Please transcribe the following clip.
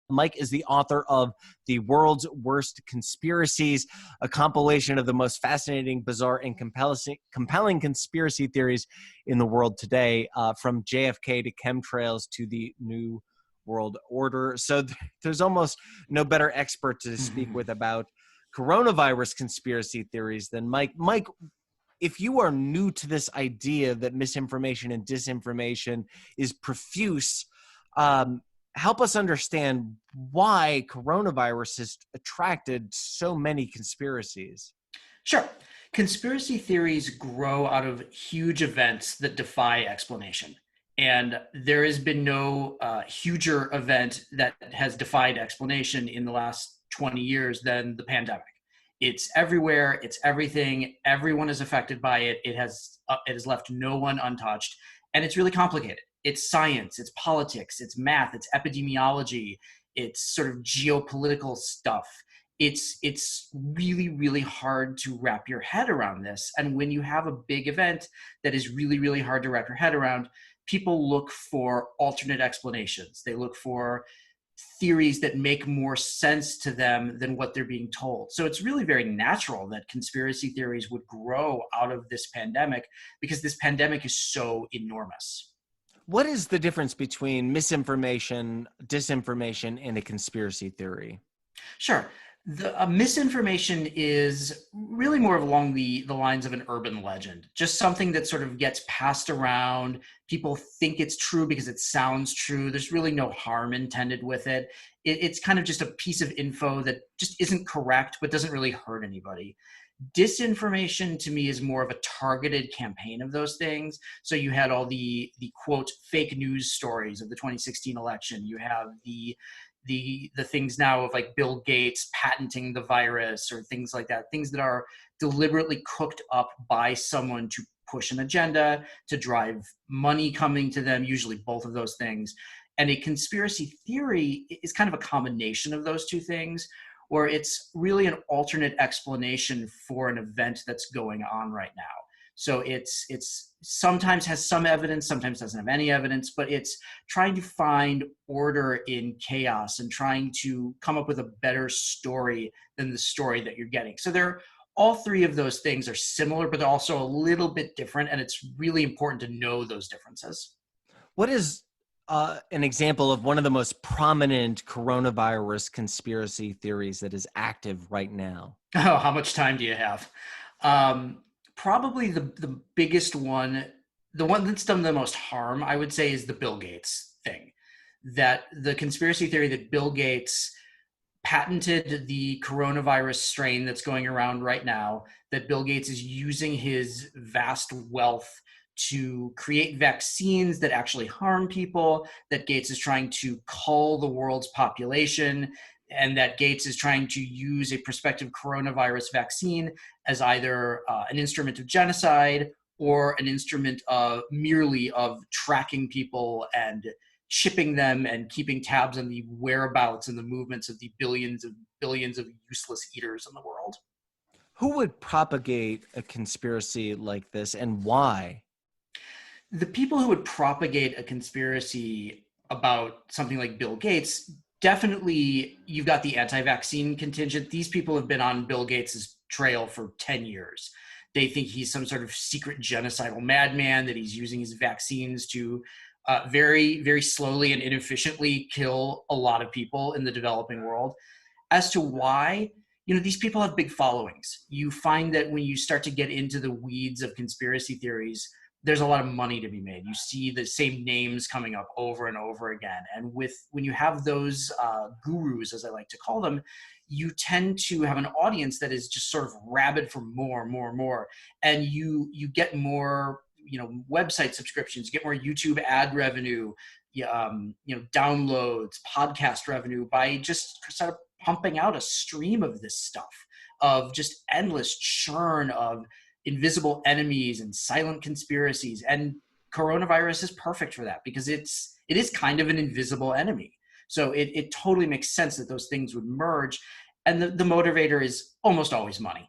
Mike is the author of The World's Worst Conspiracies, a compilation of the most fascinating, bizarre, and compelling conspiracy theories in the world today, from JFK to chemtrails to the New World Order. So there's almost no better expert to speak with about coronavirus conspiracy theories than Mike. Mike, if you are new to this idea that misinformation and disinformation is profuse, help us understand why coronavirus has attracted so many conspiracies. Sure. Conspiracy theories grow out of huge events that defy explanation. And there has been no huger event that has defied explanation in the last 20 years than the pandemic. It's everywhere. It's everything. Everyone is affected by it. It has left no one untouched. And it's really complicated. It's science, it's politics, it's math, it's epidemiology, it's sort of geopolitical stuff. It's really, really hard to wrap your head around this. And when you have a big event that is really, really hard to wrap your head around, people look for alternate explanations. They look for theories that make more sense to them than what they're being told. So it's really very natural that conspiracy theories would grow out of this pandemic because this pandemic is so enormous. What is the difference between misinformation, disinformation, and a conspiracy theory? Sure. The misinformation is really more along the lines of an urban legend, just something that sort of gets passed around. People think it's true because it sounds true. There's really no harm intended with it. It's kind of just a piece of info that just isn't correct, but doesn't really hurt anybody. Disinformation to me is more of a targeted campaign of those things. So you had all the quote fake news stories of the 2016 election. You have the things now of like Bill Gates patenting the virus or things like that, things that are deliberately cooked up by someone to push an agenda, to drive money coming to them, usually both of those things. And a conspiracy theory is kind of a combination of those two things, where it's really an alternate explanation for an event that's going on right now. So it's sometimes has some evidence, sometimes doesn't have any evidence, but it's trying to find order in chaos and trying to come up with a better story than the story that you're getting. So all three of those things are similar, but they're also a little bit different, and it's really important to know those differences. What is an example of one of the most prominent coronavirus conspiracy theories that is active right now? Oh, how much time do you have? Probably the biggest one, the one that's done the most harm, I would say, is the Bill Gates thing. That the conspiracy theory that Bill Gates patented the coronavirus strain that's going around right now, that Bill Gates is using his vast wealth to create vaccines that actually harm people, that Gates is trying to cull the world's population, and that Gates is trying to use a prospective coronavirus vaccine as either an instrument of genocide or an instrument of merely of tracking people and shipping them and keeping tabs on the whereabouts and the movements of the billions of useless eaters in the world. Who would propagate a conspiracy like this, and why? The people who would propagate a conspiracy about something like Bill Gates, definitely you've got the anti-vaccine contingent. These people have been on Bill Gates's trail for 10 years. They think he's some sort of secret genocidal madman, that he's using his vaccines to very, very slowly and inefficiently kill a lot of people in the developing world. As to why, these people have big followings. You find that when you start to get into the weeds of conspiracy theories, there's a lot of money to be made. You see the same names coming up over and over again. And when you have those gurus, as I like to call them, you tend to have an audience that is just sort of rabid for more and more and more. And you get more, website subscriptions, you get more YouTube ad revenue, downloads, podcast revenue by just sort of pumping out a stream of this stuff, of just endless churn of invisible enemies and silent conspiracies. And coronavirus is perfect for that because it is kind of an invisible enemy. So it totally makes sense that those things would merge. And the motivator is almost always money.